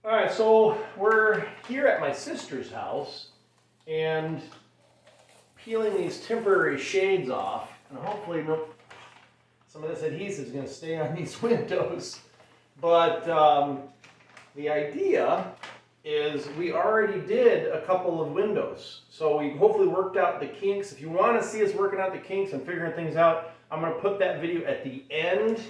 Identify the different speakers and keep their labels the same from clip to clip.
Speaker 1: All right, so we're here at my sister's house and peeling these temporary shades off, and hopefully some of this adhesive is going to stay on these windows. But the idea is we already did a couple of windows, so we hopefully worked out the kinks. If you want to see us working out the kinks and figuring things out, I'm going to put that video at the end.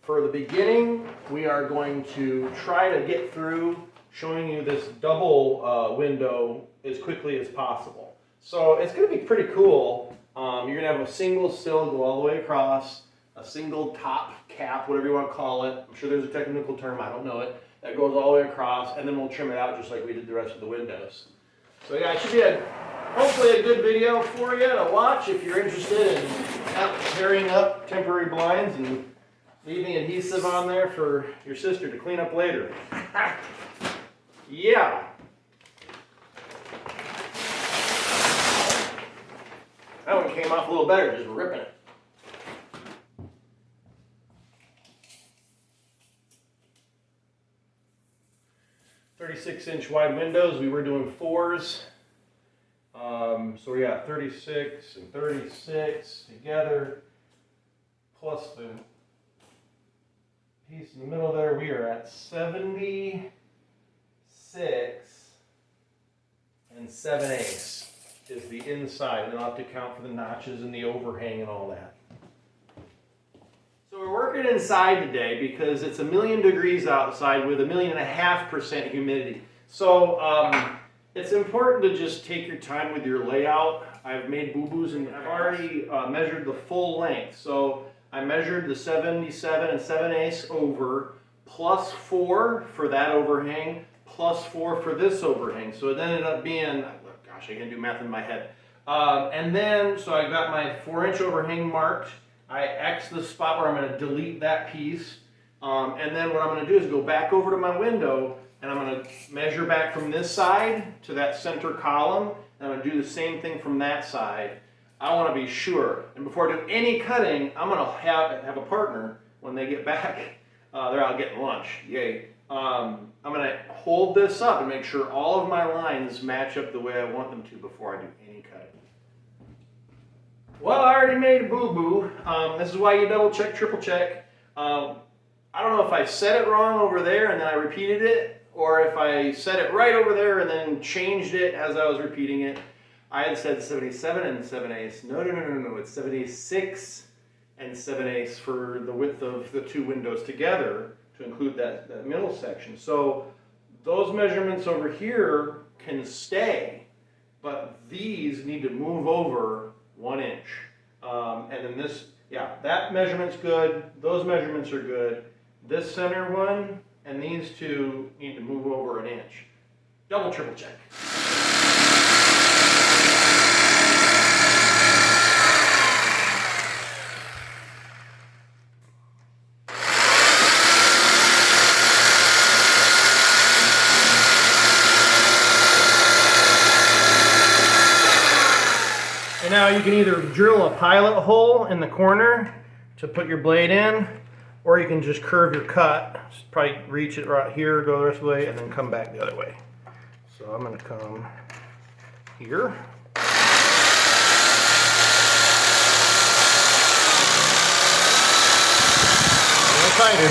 Speaker 1: For the beginning, we are going to try to get through showing you this double window as quickly as possible. So it's going to be pretty cool. You're going to have a single sill go all the way across, a single top cap, whatever you want to call it. I'm sure there's a technical term, I don't know it, that goes all the way across, and then we'll trim it out just like we did the rest of the windows. So yeah, it should be hopefully a good video for you to watch if you're interested in tearing up temporary blinds and leaving adhesive on there for your sister to clean up later. Yeah. That one came off a little better, just ripping it. "36-inch wide windows." We were doing 4s. So we got 36 and 36 together, plus the piece in the middle there. We are at 76 and 7/8 is the inside, and then I'll have to count for the notches and the overhang and all that. So we're working inside today because it's 1,000,000 degrees outside with 1.5% humidity. So it's important to just take your time with your layout. I've made boo-boos and I've already measured the full length. So I measured the 77 and 7/8 over, plus 4 for that overhang, plus 4 for this overhang. So it ended up being, gosh, I can do math in my head. And then, so I got my 4-inch overhang marked. I X the spot where I'm going to delete that piece. And then what I'm going to do is go back over to my window and I'm going to measure back from this side to that center column. And I'm going to do the same thing from that side. I want to be sure. And before I do any cutting, I'm going to have a partner when they get back. They're out getting lunch. Yay. I'm going to hold this up and make sure all of my lines match up the way I want them to before I do any cutting. Well, I already made a boo-boo. This is why you double check, triple check. I don't know if I said it wrong over there and then I repeated it, or if I said it right over there and then changed it as I was repeating it. I had said 77 and 7/8. No. It's 76 and 7/8 for the width of the two windows together to include that middle section. So those measurements over here can stay, but these need to move over 1 inch. And then this, yeah, that measurement's good. Those measurements are good. This center one and these two need to move over 1 inch. Double, triple check. And now you can either drill a pilot hole in the corner to put your blade in, or you can just curve your cut. Just probably reach it right here, go the rest of the way, and then come back the other way. So I'm going to come here. A little tighter.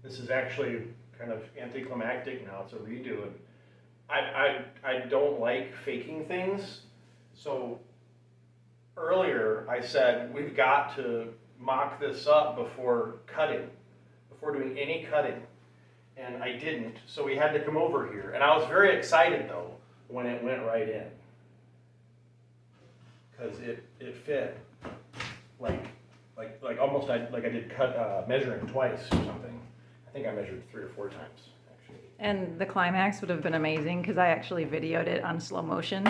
Speaker 1: This is actually kind of anticlimactic now. It's a redo. And I don't like faking things. So earlier I said we've got to mock this up before cutting, before doing any cutting. and I didn't, so we had to come over here. And I was very excited though when it went right in, because it fit like almost like I did measuring twice or something. I think I measured 3 or 4 times actually.
Speaker 2: And the climax would have been amazing because I actually videoed it on slow motion.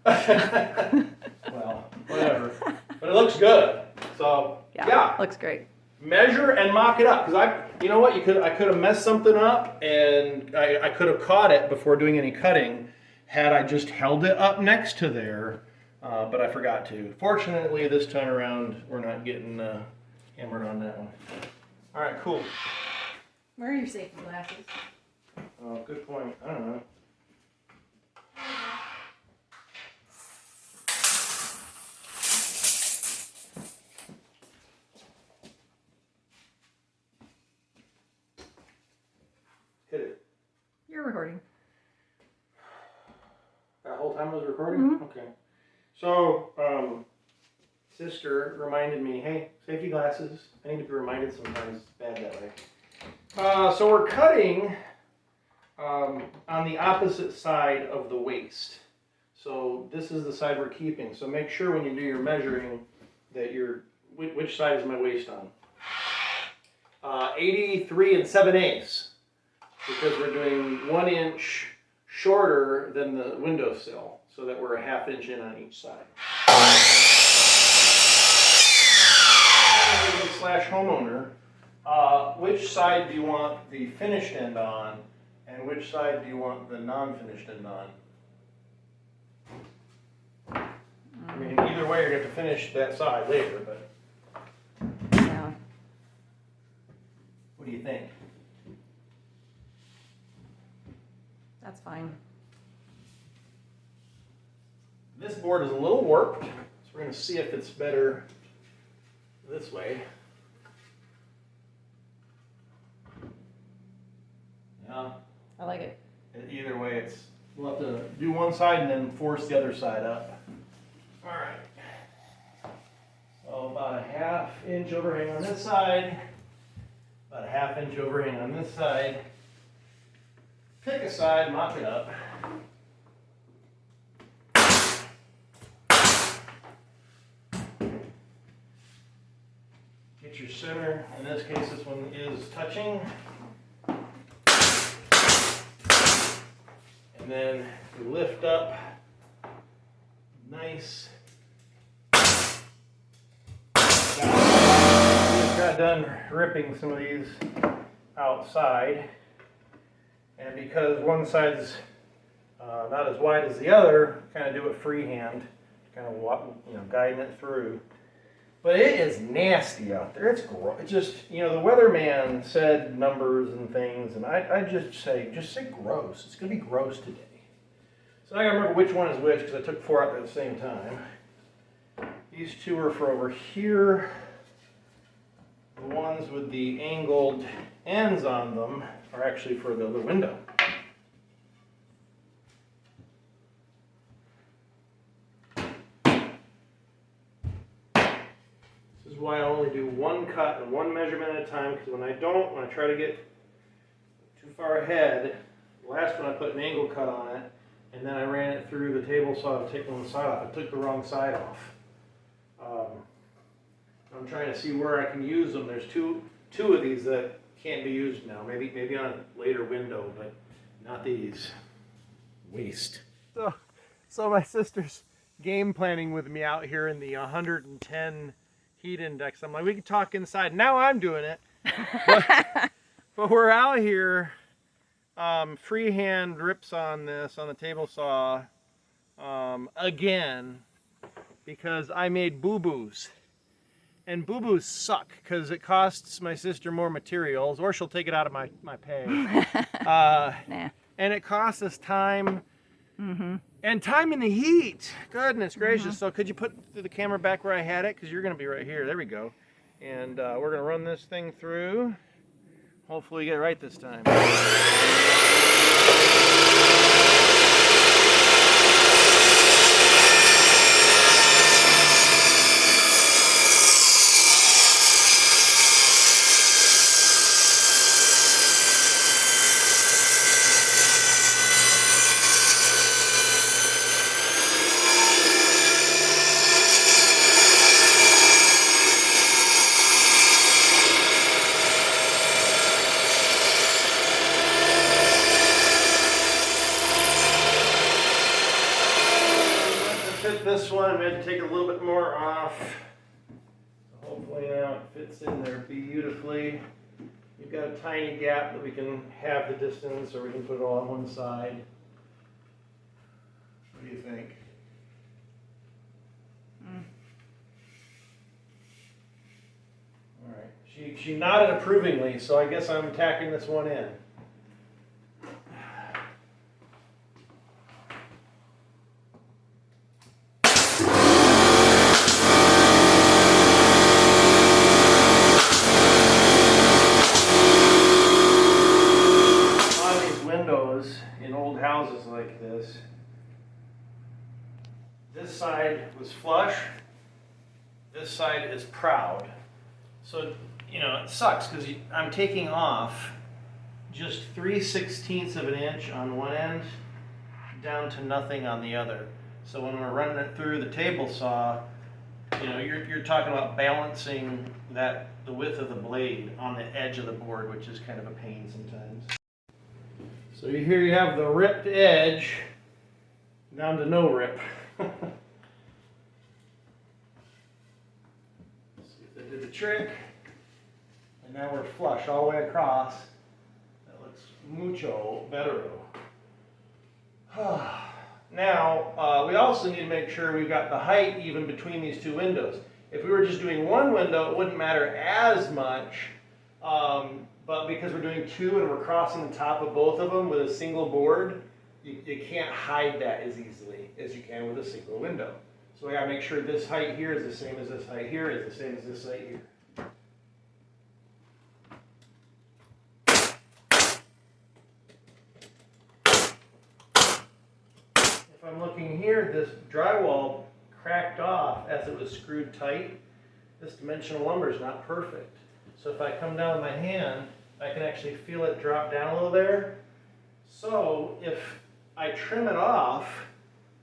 Speaker 1: Well, whatever. But it looks good. So yeah.
Speaker 2: Looks great.
Speaker 1: Measure and mock it up, because you know what, I could have messed something up, and I could have caught it before doing any cutting had I just held it up next to there, but I forgot to. Fortunately, this time around we're not getting hammered on that one. All right, cool.
Speaker 2: Where are your safety glasses?
Speaker 1: Oh, good point. I don't know. Hit it.
Speaker 2: You're recording.
Speaker 1: That whole time I was recording?
Speaker 2: Mm-hmm.
Speaker 1: Okay. So, sister reminded me, hey, safety glasses. I need to be reminded sometimes. It's bad that way. So we're cutting on the opposite side of the waist. So this is the side we're keeping. So make sure when you do your measuring that which side is my waist on? 83 7/8. Because we're doing 1 inch shorter than the windowsill, so that we're a ½ inch in on each side. Slash homeowner, which side do you want the finished end on, and which side do you want the non-finished end on? I mean, either way, you're going to have to finish that side later, but
Speaker 2: Yeah.
Speaker 1: what do you think?
Speaker 2: That's fine.
Speaker 1: This board is a little warped, so we're going to see if it's better this way. Yeah.
Speaker 2: I like it.
Speaker 1: Either way, we'll have to do one side and then force the other side up. All right. So about a ½ inch overhang on this side, about a ½ inch overhang on this side. Pick a side, mop it up. Get your center. In this case, this one is touching. And then you lift up. Nice. Just got done ripping some of these outside. And because one side's not as wide as the other, kind of do it freehand, kind of guiding it through. But it is nasty out there. It's gross. It just, the weatherman said numbers and things, and I just say gross. It's gonna be gross today. So I gotta remember which one is which because I took 4 out at the same time. These 2 are for over here. The ones with the angled ends on them are actually for the window. This is why I only do 1 cut and 1 measurement at a time, because when I try to get too far ahead, the last one I put an angle cut on it, and then I ran it through the table saw to take one side off. I took the wrong side off. I'm trying to see where I can use them. There's two of these that can't be used now. Maybe on a later window, but not these. Waste. So my sister's game planning with me out here in the 110 heat index. I'm like, we can talk inside. Now I'm doing it. But we're out here. Freehand rips on this on the table saw again because I made boo-boos. And boo-boos suck because it costs my sister more materials, or she'll take it out of my pay.
Speaker 2: Nah.
Speaker 1: And it costs us time and time in the heat. Goodness gracious. So could you put the camera back where I had it? Because you're going to be right here. There we go. And we're going to run this thing through. Hopefully get it right this time. one, we had to take a little bit more off. So hopefully now it fits in there beautifully. We've got a tiny gap that we can have the distance, or we can put it all on one side. What do you think? All right. She nodded approvingly, so I guess I'm tacking this one in. In old houses like this side was flush, this side is proud. So, you know, it sucks because I'm taking off just 3/16 of an inch on one end down to nothing on the other. So when we're running it through the table saw, you know, you're talking about balancing the width of the blade on the edge of the board, which is kind of a pain sometimes. So here you have the ripped edge down to no rip. Let's see if that did the trick. And now we're flush all the way across. That looks mucho better. Now, we also need to make sure we've got the height even between these two windows. If we were just doing one window, it wouldn't matter as much. But because we're doing two and we're crossing the top of both of them with a single board, you can't hide that as easily as you can with a single window. So we gotta make sure this height here is the same as this height here, is the same as this height here. If I'm looking here, this drywall cracked off as it was screwed tight. This dimensional lumber is not perfect. So if I come down with my hand, I can actually feel it drop down a little there. So if I trim it off,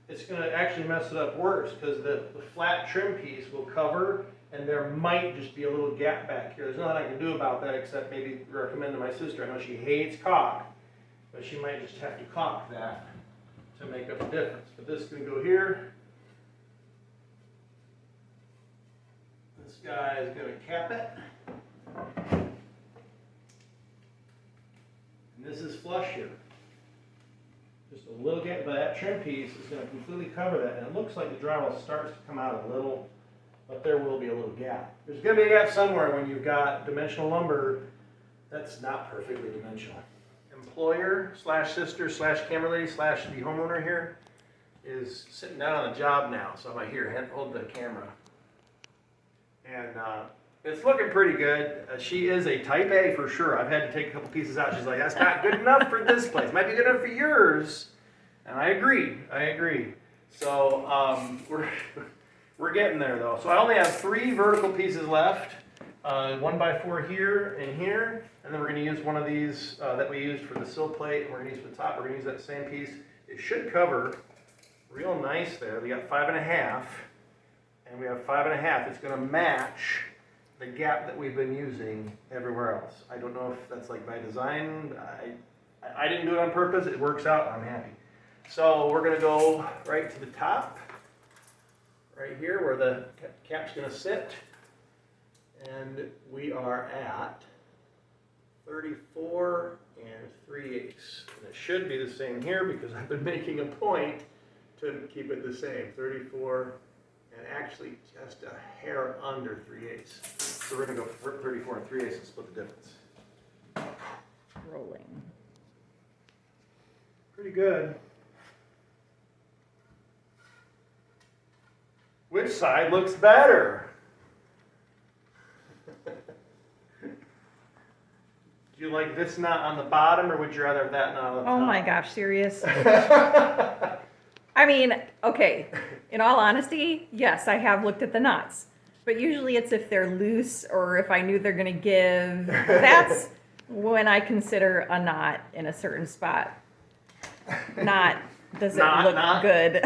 Speaker 1: it's going to actually mess it up worse because the flat trim piece will cover and there might just be a little gap back here. There's nothing I can do about that except maybe recommend to my sister. I know she hates caulk, but she might just have to caulk that to make up the difference. But this can go here. This guy is going to cap it. And this is flush here. Just a little gap, but that trim piece is going to completely cover that. And it looks like the drywall starts to come out a little, but there will be a little gap. There's going to be a gap somewhere when you've got dimensional lumber that's not perfectly dimensional. Employer slash sister slash camera lady slash the homeowner here is sitting down on the job now. So I'm right here, hold the camera. And it's looking pretty good. She is a type A for sure. I've had to take a couple pieces out. She's like, that's not good enough for this place. Might be good enough for yours. And I agree. So we're getting there though. So I only have 3 vertical pieces left. 1x4 here and here. And then we're going to use one of these that we used for the sill plate. And we're going to use for the top. We're going to use that same piece. It should cover real nice there. We got 5.5. And we have 5.5. It's going to match the gap that we've been using everywhere else. I don't know if that's like by design. I didn't do it on purpose. It works out. I'm happy. So we're going to go right to the top, right here where the cap's going to sit. And we are at 34 3/8. And it should be the same here because I've been making a point to keep it the same. 34 and actually just a hair under 3/8. So we're going to go 34 3/8 and split the difference.
Speaker 2: Rolling.
Speaker 1: Pretty good. Which side looks better? Do you like this knot on the bottom, or would you rather have that knot on the top?
Speaker 2: Oh my gosh, serious? I mean, okay, in all honesty, yes, I have looked at the knots. But usually it's if they're loose or if I knew they're going to give. That's when I consider a knot in a certain spot. Not, does it look good?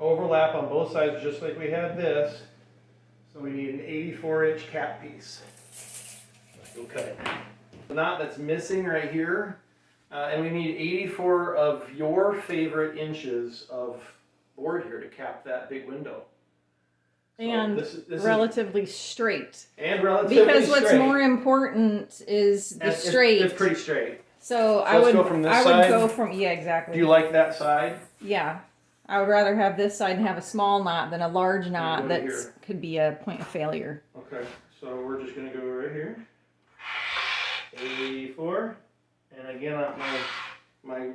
Speaker 1: overlap on both sides just like we had this. So we need an 84-inch cap piece. Let's go cut it. The knot that's missing right here, and we need 84 of your favorite inches of board here to cap that big window. So
Speaker 2: And
Speaker 1: this
Speaker 2: relatively straight.
Speaker 1: And relatively
Speaker 2: because
Speaker 1: straight.
Speaker 2: What's more important is the straight.
Speaker 1: It's pretty straight.
Speaker 2: So
Speaker 1: I would go from this side.
Speaker 2: go from, yeah, exactly.
Speaker 1: Do you like that side?
Speaker 2: Yeah. I would rather have this side and have a small knot than a large knot
Speaker 1: go
Speaker 2: that
Speaker 1: here.
Speaker 2: could be a point of failure.
Speaker 1: Okay, so we're just going to go right here. 84. And again, my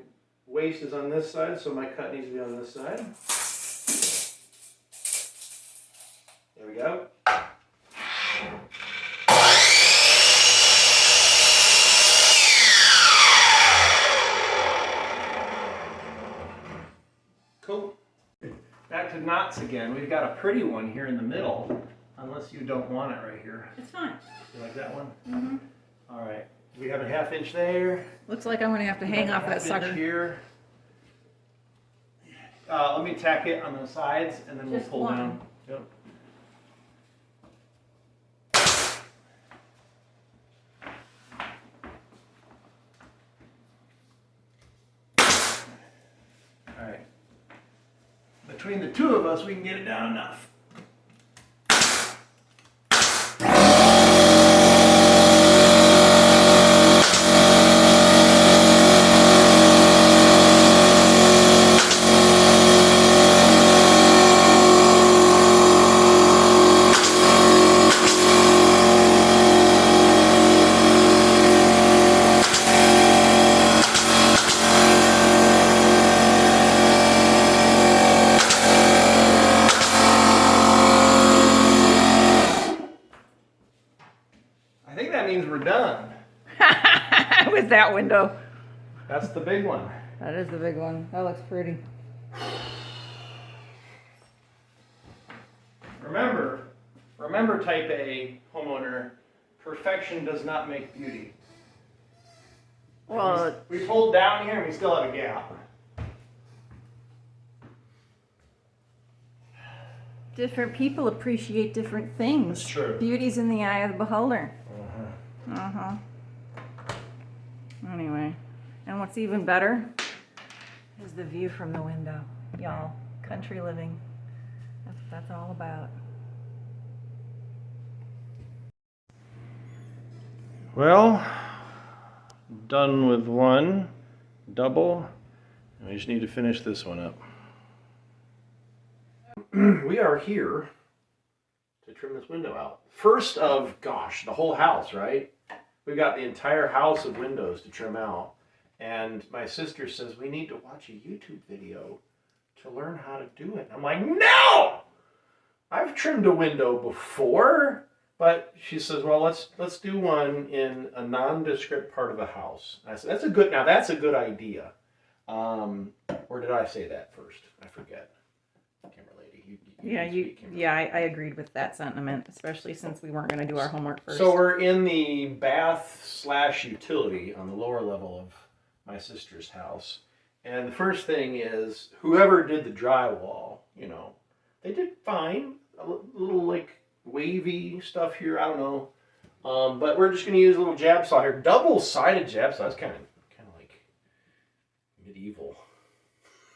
Speaker 1: waist is on this side, so my cut needs to be on this side. There we go. Cool. Back to knots again. We've got a pretty one here in the middle, unless you don't want it right here.
Speaker 2: It's fine.
Speaker 1: You like that one?
Speaker 2: Mm-hmm.
Speaker 1: All right. We have a 1/2 inch there.
Speaker 2: Looks like I'm going to have to hang off that
Speaker 1: 1/2
Speaker 2: sucker.
Speaker 1: inch here. Let me tack it on the sides, and then
Speaker 2: Just
Speaker 1: we'll pull
Speaker 2: one.
Speaker 1: down. Yep. All right. Between the two of us, we can get it down enough. I think that means we're done.
Speaker 2: With that window.
Speaker 1: That's the big one.
Speaker 2: That is the big one. That looks pretty.
Speaker 1: Remember type A homeowner, perfection does not make beauty.
Speaker 2: Well,
Speaker 1: We pulled down here and we still have a gap.
Speaker 2: different people appreciate different things.
Speaker 1: That's true.
Speaker 2: Beauty's in the eye of the beholder. Uh-huh. Anyway, and what's even better is the view from the window. Y'all, country living. That's what that's all about.
Speaker 1: Well, done with one double. We just need to finish this one up. We are here to trim this window out. First of, gosh, the whole house, right? We've got the entire house of windows to trim out. And my sister says, we need to watch a YouTube video to learn how to do it. I'm like, no! I've trimmed a window before, but she says, well, let's do one in a nondescript part of the house. And I said, that's a good idea. Or did I say that first? I forget. Camera lady.
Speaker 2: I agreed with that sentiment, especially since we weren't going to do our homework first.
Speaker 1: So we're in the bath/utility on the lower level of my sister's house. And the first thing is, whoever did the drywall, they did fine. A little like wavy stuff here, I don't know. But we're just going to use a little jab saw here. Double-sided jab saw. That's kind of like medieval.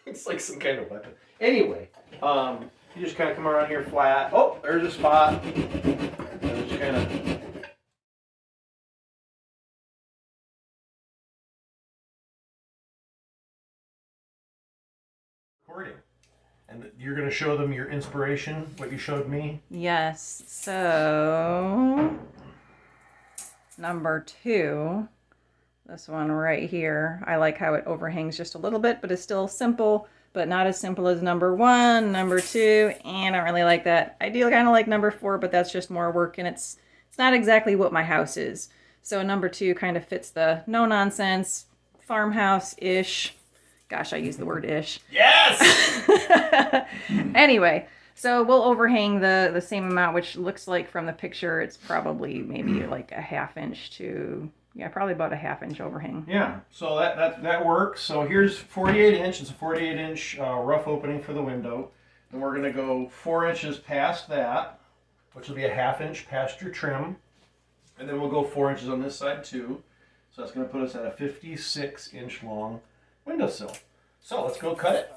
Speaker 1: It's like some kind of weapon. Anyway, you just kind of come around here flat. Oh, there's a spot. And just kind of... recording. And you're going to show them your inspiration, what you showed me?
Speaker 2: Yes, so number 2, this one right here, I like how it overhangs just a little bit, but it's still simple, but not as simple as number 1, number 2, and I don't really like that. I do kind of like number 4, but that's just more work, and it's not exactly what my house is. So number 2 kind of fits the no-nonsense, farmhouse-ish. Gosh, I use the word ish.
Speaker 1: Yes!
Speaker 2: Anyway, so we'll overhang the same amount, which looks like from the picture, it's probably maybe like a 1/2 inch to, probably about a 1/2 inch overhang.
Speaker 1: Yeah, so that works. So here's 48 inch. It's a 48 inch rough opening for the window. And we're gonna go 4 inches past that, which will be a 1/2 inch past your trim. And then we'll go 4 inches on this side too. So that's gonna put us at a 56-inch long windowsill. So let's go cut it.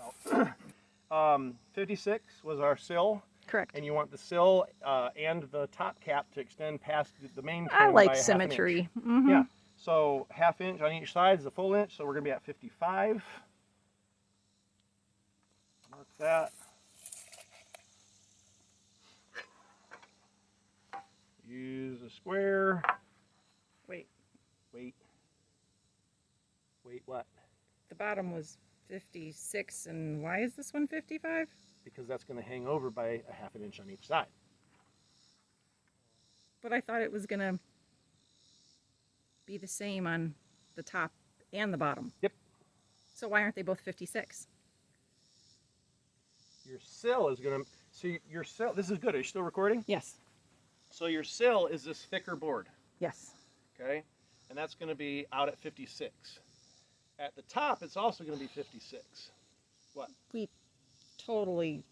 Speaker 1: 56 was our sill.
Speaker 2: Correct.
Speaker 1: And you want the sill and the top cap to extend past the main trim
Speaker 2: I like
Speaker 1: by a 1/2
Speaker 2: symmetry.
Speaker 1: inch.
Speaker 2: Mm-hmm.
Speaker 1: Yeah. So 1/2 inch on each side is a full inch. So we're gonna be at 55. Mark that. Use a square.
Speaker 2: Wait,
Speaker 1: Wait what?
Speaker 2: the bottom was 56, and why is this one 55?
Speaker 1: Because that's going to hang over by a 1/2 inch on each side.
Speaker 2: But I thought it was gonna be the same on the top and the bottom.
Speaker 1: Yep.
Speaker 2: So why aren't they both 56?
Speaker 1: Your sill is going to, so your sill, this is good. Are you still recording?
Speaker 2: Yes.
Speaker 1: So your sill is this thicker board,
Speaker 2: Yes.
Speaker 1: okay? And that's going to be out at 56. At the top, it's also going to be 56. What?
Speaker 2: We totally.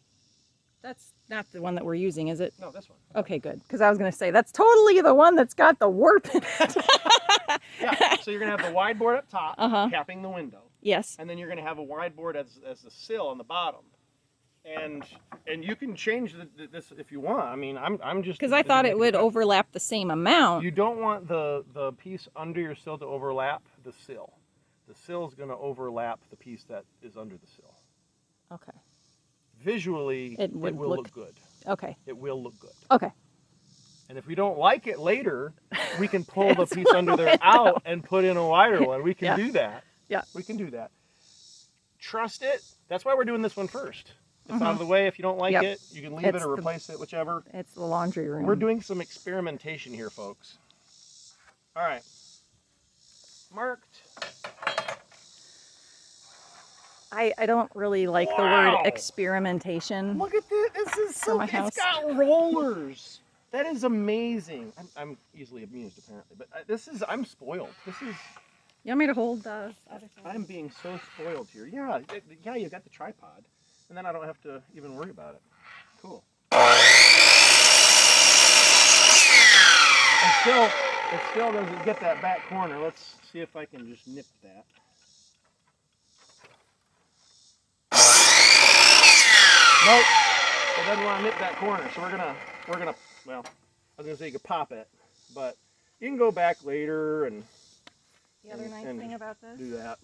Speaker 2: That's not the one that we're using, is it?
Speaker 1: No, this one.
Speaker 2: Okay, good. Because I was going to say, that's totally the one that's got the warp in it.
Speaker 1: Yeah, so you're going to have the wide board up top,
Speaker 2: Uh-huh.
Speaker 1: capping the window.
Speaker 2: Yes.
Speaker 1: And then you're going to have a wide board as the sill on the bottom. And you can change this if you want. I mean, I'm just...
Speaker 2: Because I thought it would overlap the same amount.
Speaker 1: You don't want the piece under your sill to overlap the sill. The sill is going to overlap the piece that is under the sill.
Speaker 2: Okay.
Speaker 1: Visually,
Speaker 2: It would
Speaker 1: will look good.
Speaker 2: Okay.
Speaker 1: It will look good.
Speaker 2: Okay.
Speaker 1: And if we don't like it later, we can pull the
Speaker 2: It's
Speaker 1: piece under there out and put in a wider one. We can
Speaker 2: Yeah.
Speaker 1: do that.
Speaker 2: Yeah.
Speaker 1: We can do that. Trust it. That's why we're doing this one first. It's out of the way. If you don't like
Speaker 2: Yep.
Speaker 1: it, you can leave
Speaker 2: It's
Speaker 1: it or
Speaker 2: the-
Speaker 1: replace it, whichever.
Speaker 2: It's the laundry room.
Speaker 1: We're doing some experimentation here, folks. All right. Marked.
Speaker 2: I don't really like the
Speaker 1: Wow.
Speaker 2: word experimentation.
Speaker 1: Look at this. This is so.
Speaker 2: my
Speaker 1: It's
Speaker 2: house.
Speaker 1: got rollers. That is amazing. I'm easily amused, apparently, but I'm spoiled. This is.
Speaker 2: You want me to hold the other side?
Speaker 1: I'm being so spoiled here. Yeah, yeah. You got the tripod, and then I don't have to even worry about it. Cool. It still doesn't get that back corner. Let's see if I can just nip that. Nope. It doesn't want to nip that corner, so we're gonna, well, I was gonna say you could pop it, but you can go back later and
Speaker 2: The other nice
Speaker 1: and
Speaker 2: thing about this
Speaker 1: do that.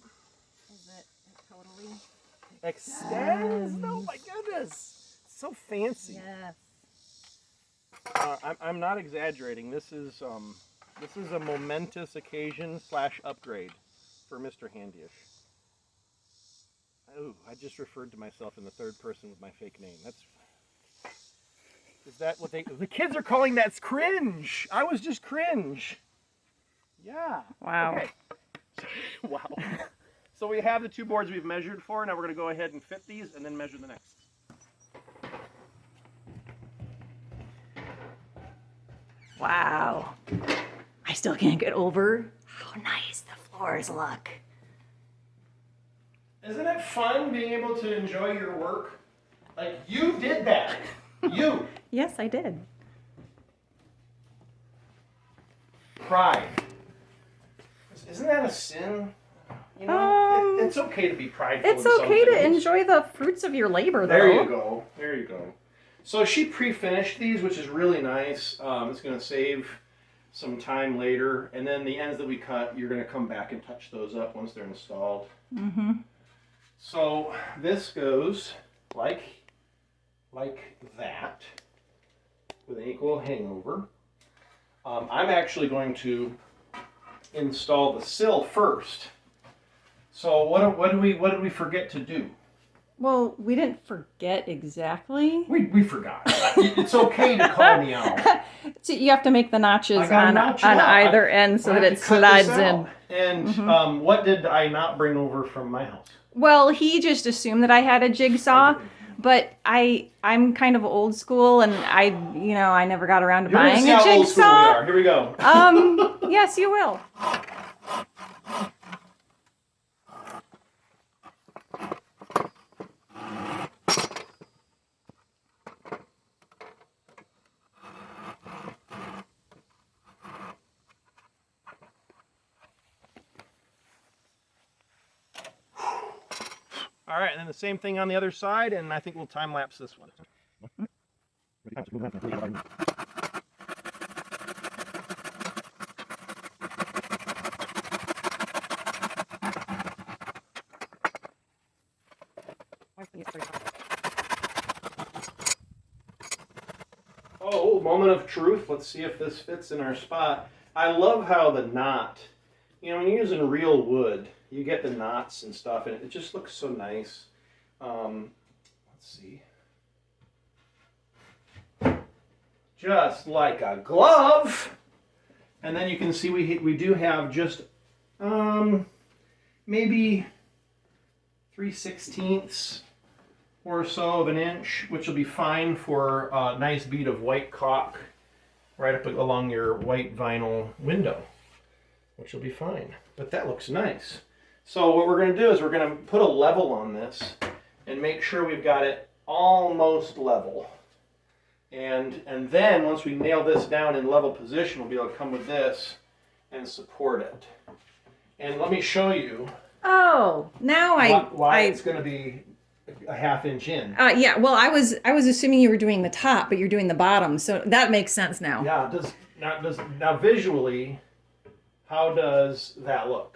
Speaker 2: is that it totally.
Speaker 1: Extends? Oh my goodness. So fancy.
Speaker 2: Yes.
Speaker 1: I'm not exaggerating. This is a momentous occasion / upgrade for Mr. Handyish. Oh, I just referred to myself in the third person with my fake name. Is that what the kids are calling that's cringe? I was just cringe. Yeah.
Speaker 2: Wow.
Speaker 1: Okay. Wow. So we have the 2 boards we've measured for. Now we're going to go ahead and fit these and then measure the next.
Speaker 2: Wow. I still can't get over how nice the floors look.
Speaker 1: Isn't it fun being able to enjoy your work? Like, you did that. You.
Speaker 2: Yes, I did.
Speaker 1: Pride. Isn't that a sin? You know, it's okay to be prideful.
Speaker 2: It's
Speaker 1: in some
Speaker 2: okay to
Speaker 1: things.
Speaker 2: enjoy the fruits of your labor, though.
Speaker 1: There you go. There you go. So she pre-finished these, which is really nice. It's going to save some time later. And then the ends that we cut, you're going to come back and touch those up once they're installed.
Speaker 2: Mm-hmm.
Speaker 1: So this goes like that with an equal hangover. I'm actually going to install the sill first. So what did we forget to do?
Speaker 2: Well, we didn't forget exactly.
Speaker 1: We forgot. It's okay to call me out.
Speaker 2: So you have to make the notches
Speaker 1: I gotta
Speaker 2: on
Speaker 1: notch it out.
Speaker 2: either end so
Speaker 1: I
Speaker 2: that
Speaker 1: have
Speaker 2: it
Speaker 1: to cut
Speaker 2: slides
Speaker 1: this
Speaker 2: in.
Speaker 1: out. And what did I not bring over from my house?
Speaker 2: Well, he just assumed that I had a jigsaw, but I'm kind of old school, and I never got around to
Speaker 1: You're gonna
Speaker 2: buying
Speaker 1: see
Speaker 2: a
Speaker 1: how old school we
Speaker 2: jigsaw.
Speaker 1: are. Here we go.
Speaker 2: Yes, you will.
Speaker 1: All right, and then the same thing on the other side, and I think we'll time lapse this one. Oh, moment of truth. Let's see if this fits in our spot. I love how the knot, you know, when you're using real wood, you get the knots and stuff, and it just looks so nice. Let's see. Just like a glove. And then you can see we do have just maybe 3/16 or so of an inch, which will be fine for a nice bead of white caulk right up along your white vinyl window, which will be fine. But that looks nice. So what we're going to do is we're going to put a level on this and make sure we've got it almost level. And then once we nail this down in level position, we'll be able to come with this and support it. And let me show you
Speaker 2: Oh, now
Speaker 1: why it's going to be a ½ inch in.
Speaker 2: Yeah, well, I was assuming you were doing the top, but you're doing the bottom, so that makes sense now.
Speaker 1: Yeah, now visually, how does that look?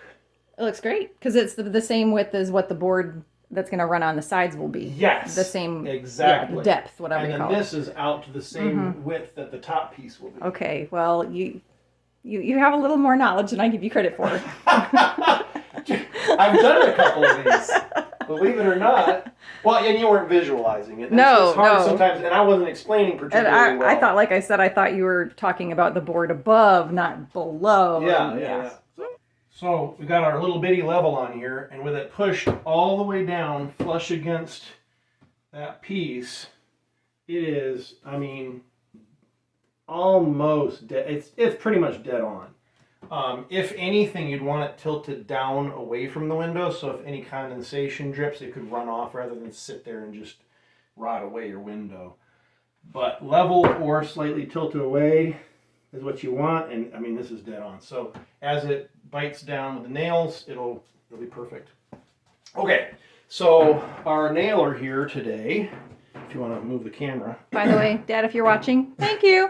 Speaker 2: It looks great because it's the same width as what the board that's going to run on the sides will be.
Speaker 1: Yes,
Speaker 2: the same
Speaker 1: exactly
Speaker 2: depth, whatever you call it.
Speaker 1: And then this is out to the same width that the top piece will be.
Speaker 2: Okay, well, you have a little more knowledge than I give you credit for.
Speaker 1: I've done a couple of these, believe it or not. Well, and you weren't visualizing it. It's hard sometimes, and I wasn't explaining particularly well.
Speaker 2: I thought, like I said, I thought you were talking about the board above, not below.
Speaker 1: Yeah. So we got our little bitty level on here, and with it pushed all the way down, flush against that piece, it is, I mean, almost dead. It's pretty much dead on. If anything, you'd want it tilted down away from the window, so if any condensation drips, it could run off rather than sit there and just rot away your window. But level or slightly tilted away is what you want, and I mean, this is dead on. So as it bites down with the nails, it'll be perfect. Okay, so our nailer here today, if you want to move the camera.
Speaker 2: By the way, Dad, if you're watching, thank you.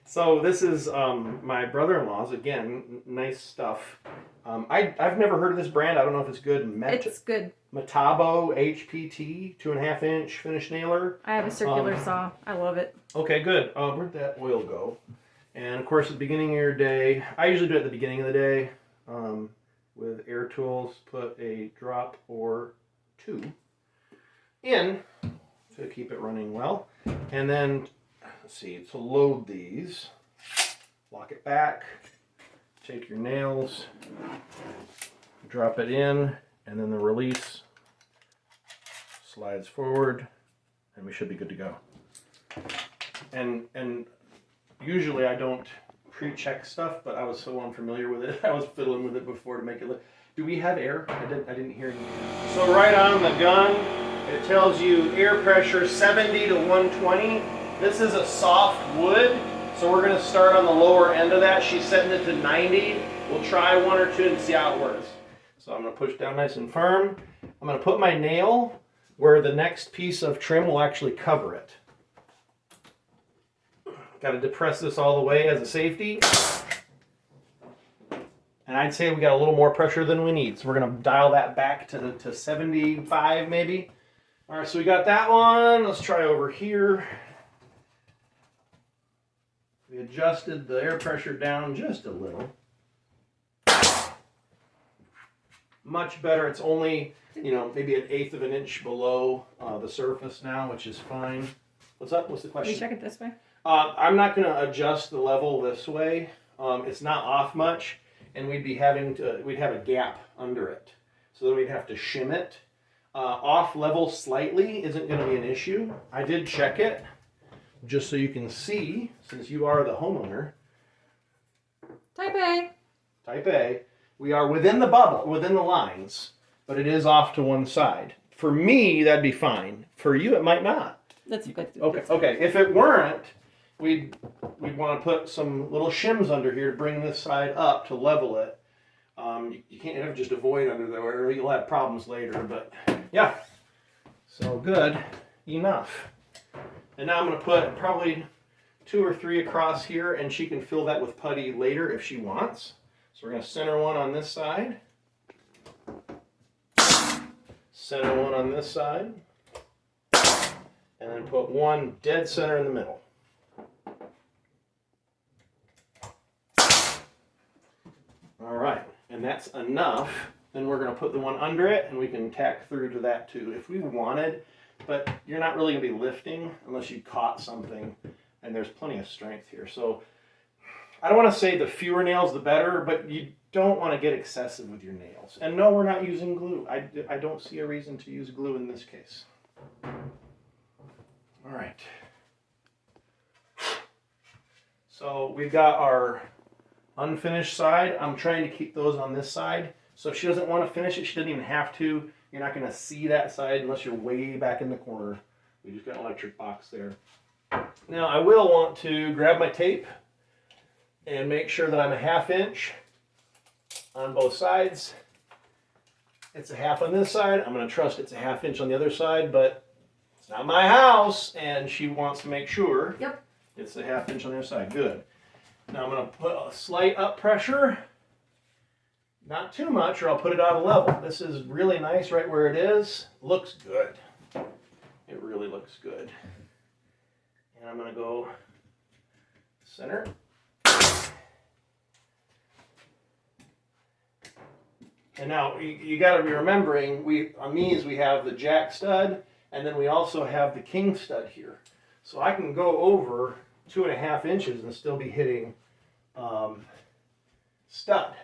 Speaker 1: So this is my brother-in-law's. Again, nice stuff. I've never heard of this brand. I don't know if it's good.
Speaker 2: It's good.
Speaker 1: Metabo HPT 2.5 inch finish nailer.
Speaker 2: I have a circular saw. I love it.
Speaker 1: Okay, good. Where'd that oil go? And of course, at the beginning of your day, I usually do it at the beginning of the day with air tools. Put a drop or two in to keep it running well, and then. Let's see, to load these, lock it back, take your nails, drop it in, and then the release slides forward, and we should be good to go. And usually I don't pre-check stuff, but I was so unfamiliar with it, I was fiddling with it before to make it look. Do we have air? I didn't hear you. So right on the gun, it tells you air pressure 70 to 120. This is a soft wood, so we're going to start on the lower end of that. She's setting it to 90. We'll try one or two and see how it works. So I'm going to push down nice and firm. I'm going to put my nail where the next piece of trim will actually cover it. Got to depress this all the way as a safety. And I'd say we got a little more pressure than we need. So we're going to dial that back to 75 maybe. All right, so we got that one. Let's try over here. We adjusted the air pressure down just a little. Much better. It's only, maybe 1/8 of an inch below the surface now, which is fine. What's up? What's the question?
Speaker 2: Can you check it this way?
Speaker 1: I'm not going to adjust the level this way. It's not off much, and we'd have a gap under it. So then we'd have to shim it. Off level slightly isn't going to be an issue. I did check it. Just so you can see, since you are the homeowner.
Speaker 2: Type A.
Speaker 1: Type A. We are within the bubble, within the lines, but it is off to one side. For me, that'd be fine. For you, it might not.
Speaker 2: That's good.
Speaker 1: Okay. If it weren't, we'd want to put some little shims under here to bring this side up to level it. You can't have just a void under there, or you'll have problems later. But yeah, so good enough. And now I'm going to put probably 2 or 3 across here, and she can fill that with putty later if she wants. So we're going to center one on this side, center one on this side, and then put one dead center in the middle. All right, and that's enough. Then we're going to put the one under it, and we can tack through to that too if we wanted, but you're not really going to be lifting unless you caught something, and there's plenty of strength here. So I don't want to say the fewer nails the better, but you don't want to get excessive with your nails. And no, we're not using glue. I don't see a reason to use glue in this case. All right. So we've got our unfinished side. I'm trying to keep those on this side. So if she doesn't want to finish it, she doesn't even have to. You're not going to see that side unless you're way back in the corner. We just got an electric box there. Now I will want to grab my tape and make sure that I'm a 1/2 inch on both sides. It's a 1/2 on this side. I'm going to trust it's a 1/2 inch on the other side, but it's not my house, and she wants to make sure it's a 1/2 inch on the other side. Good. Now I'm going to put a slight up pressure. Not too much, or I'll put it out of level. This is really nice right where it is. Looks good. It really looks good. And I'm going to go center. And now you got to be remembering, on these we have the jack stud, and then we also have the king stud here. So I can go over 2.5 inches and still be hitting stud.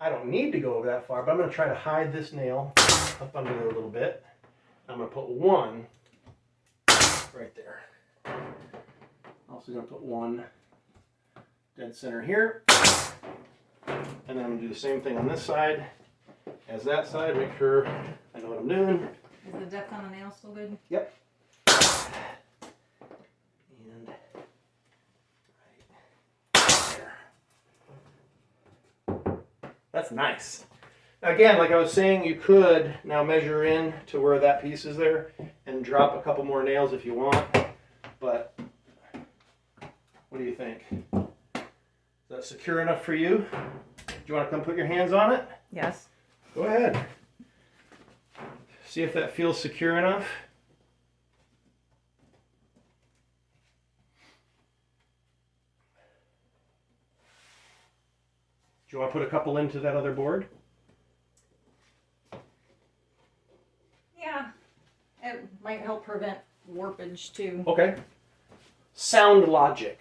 Speaker 1: I don't need to go over that far, but I'm going to try to hide this nail up under there a little bit. I'm going to put one right there. Also going to put one dead center here. And then I'm going to do the same thing on this side as that side. Make sure I know what I'm doing.
Speaker 2: Is the depth on the nail still good?
Speaker 1: Yep. And right there. That's nice. Now again, like I was saying, you could now measure in to where that piece is there and drop a couple more nails if you want. But what do you think? Is that secure enough for you? Do you want to come put your hands on it?
Speaker 2: Yes.
Speaker 1: Go ahead. See if that feels secure enough. Do you want to put a couple into that other board?
Speaker 2: Yeah. It might help prevent warpage too.
Speaker 1: Okay. Sound logic.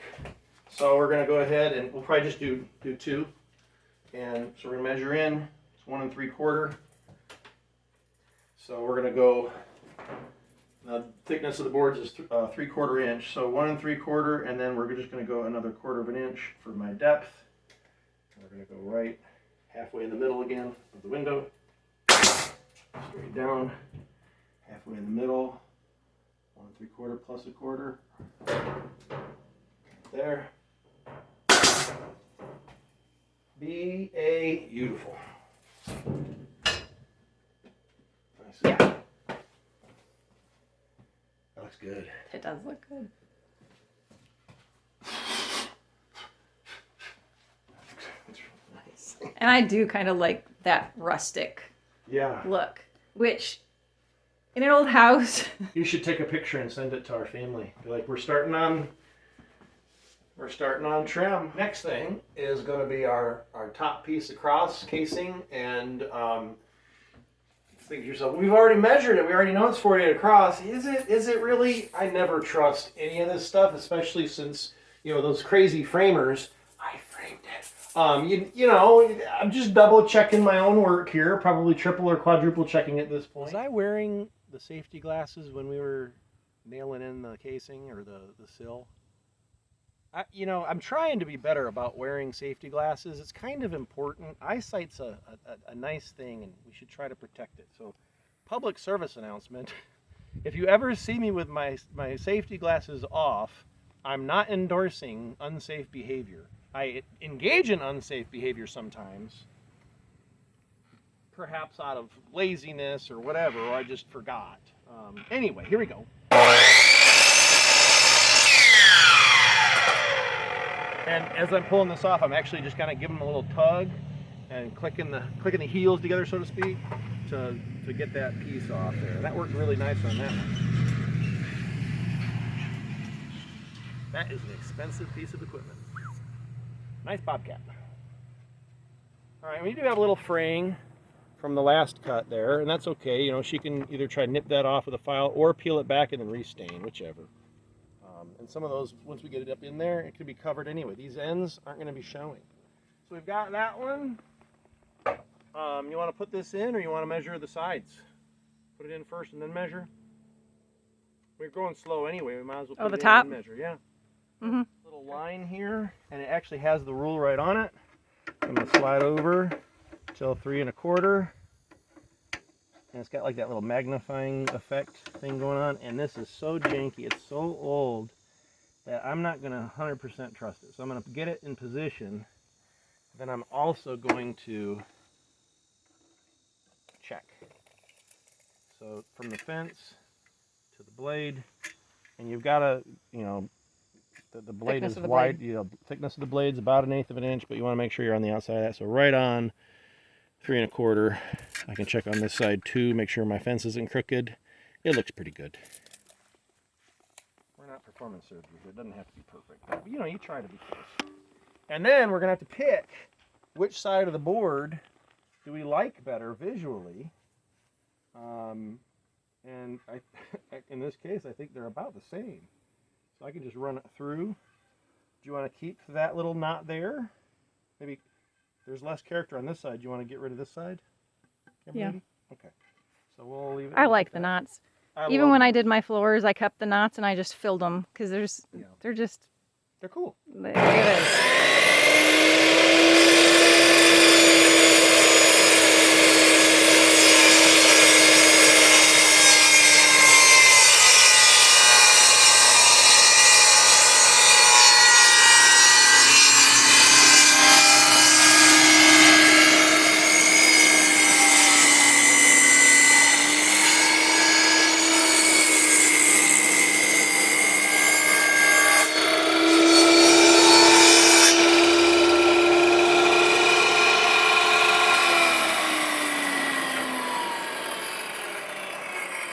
Speaker 1: So we're going to go ahead and we'll probably just do 2. And so we're going to measure in. It's 1 3/4. So we're going to go, the thickness of the boards is 3/4 inch. So 1 3/4, and then we're just going to go another 1/4 inch for my depth. And we're going to go right halfway in the middle again of the window. Straight down, halfway in the middle. 1 3/4 plus 1/4. There. Beautiful. Nice.
Speaker 2: Yeah.
Speaker 1: That looks good.
Speaker 2: It does look good.
Speaker 1: It's really nice.
Speaker 2: And I do kind of like that rustic
Speaker 1: Yeah.
Speaker 2: look, which in an old house.
Speaker 1: You should take a picture and send it to our family. Be like, we're starting on trim. Next thing is going to be our top piece across casing, and think to yourself, we've already measured it. We already know it's 48 across. Is it really? I never trust any of this stuff, especially since, you know, those crazy framers. I framed it. You know, I'm just double checking my own work here, probably triple or quadruple checking at this point. Was I wearing the safety glasses when we were nailing in the casing or the sill? You know, I'm trying to be better about wearing safety glasses. It's kind of important. Eyesight's a nice thing, and we should try to protect it. So, public service announcement. If you ever see me with my safety glasses off, I'm not endorsing unsafe behavior. I engage in unsafe behavior sometimes, perhaps out of laziness or whatever, or I just forgot. Anyway, here we go. And as I'm pulling this off, I'm actually just kind of giving them a little tug and clicking the heels together, so to speak, to get that piece off there. That worked really nice on that one. That is an expensive piece of equipment. Nice bobcat. All right, we do have a little fraying from the last cut there, and that's okay. You know, she can either try to nip that off with a file or peel it back and then restain, whichever. And some of those, once we get it up in there, it can be covered anyway. These ends aren't going to be showing. So we've got that one. You want to put this in, or you want to measure the sides? Put it in first and then measure. We're going slow anyway. We might as well put
Speaker 2: the
Speaker 1: it
Speaker 2: top?
Speaker 1: in and measure. Yeah. Little line here, and it actually has the rule right on it. I'm going to slide over till 3 1/4. And it's got like that little magnifying effect thing going on. And this is so janky, it's so old, that I'm not going to 100% trust it. So I'm going to get it in position. Then I'm also going to check. So from the fence to the blade, and you've got to, you know, the blade
Speaker 2: Thickness
Speaker 1: is
Speaker 2: of the
Speaker 1: wide.
Speaker 2: blade.
Speaker 1: You know, thickness of the blade is about 1/8 of an inch, but you want to make sure you're on the outside of that. So right on 3 1/4. I can check on this side too, make sure my fence isn't crooked. It looks pretty good. We're not performance surgeons. It doesn't have to be perfect, but you know, you try to be close. And then we're gonna have to pick which side of the board do we like better visually. And in this case, I think they're about the same. So I can just run it through. Do you want to keep that little knot there? Maybe there's less character on this side. Do you want to get rid of this side?
Speaker 2: Yeah.
Speaker 1: Okay. So we'll leave it.
Speaker 2: I like the knots. Even when I did my floors, I kept the knots and I just filled them because
Speaker 1: they're cool.
Speaker 2: Look at this.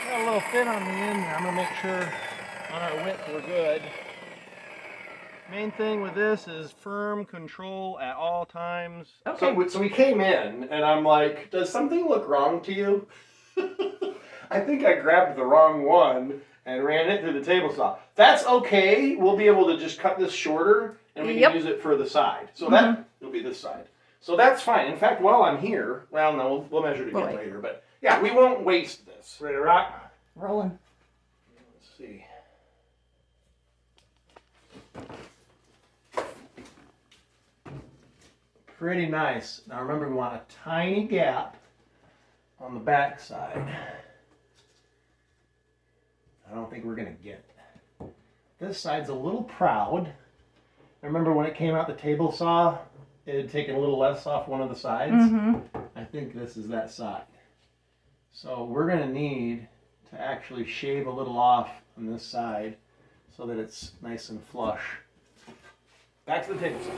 Speaker 1: Got a little fit on the end there. I'm gonna make sure on our width we're good. Main thing with this is firm control at all times.
Speaker 2: Okay.
Speaker 1: So we came in and I'm like, does something look wrong to you? I think I grabbed the wrong one and ran it through the table saw. That's okay. We'll be able to just cut this shorter and we can use it for the side. So that will be this side. So that's fine. In fact, while I'm here, well, no, we'll measure it again later. But yeah, we won't waste this. Ready to rock?
Speaker 2: Rolling.
Speaker 1: Let's see. Pretty nice. Now remember, we want a tiny gap on the back side. I don't think we're going to get it. This side's a little proud. Remember when it came out the table saw, it had taken a little less off one of the sides? I think this is that side. So we're going to need to actually shave a little off on this side so that it's nice and flush. Back to the table saw.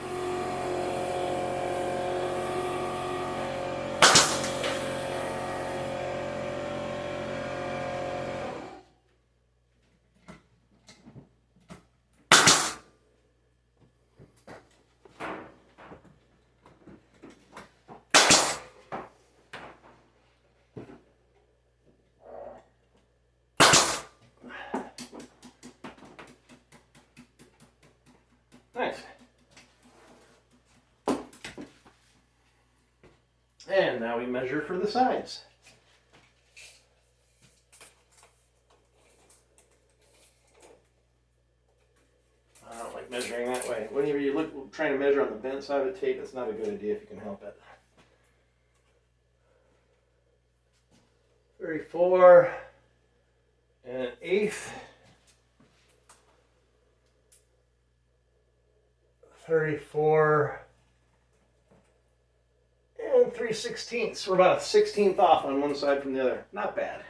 Speaker 1: Nice. And now we measure for the sides. I don't like measuring that way. Whenever you look trying to measure on the bent side of the tape, that's not a good idea if you can help it. 34 1/8. 34 3/16. We're about a 16th off on one side from the other. Not bad.